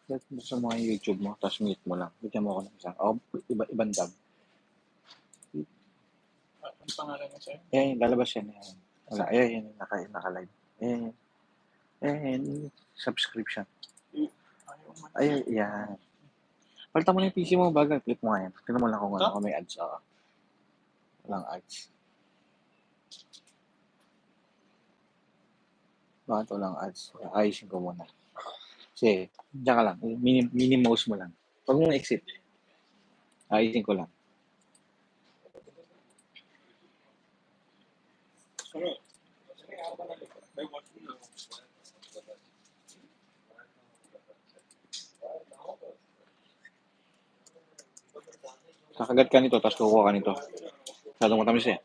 Buksan mo nga yung YouTube mo, tapos mute mo lang. Bigyan mo ako ng isa. O, ibang tab. Ang pangalan niya sa'yo? Ayan, lalabas yan. Ayan. Wala, ayan, naka-live. Ayan, subscription. Ayan, yan. Palitan mo na yung PC mo, bagal. Click mo nga yan. Tignan mo lang kung ano, kung may ads. Walang ads. Bakit walang ads? Ayusin ko muna. Kasi, diyan ka lang. Mini-mouse mo lang. Huwag mong exit. Ayusin ko lang. Kakagat ka nito, tapos kukuha ka nito. Masyadong matamis eh.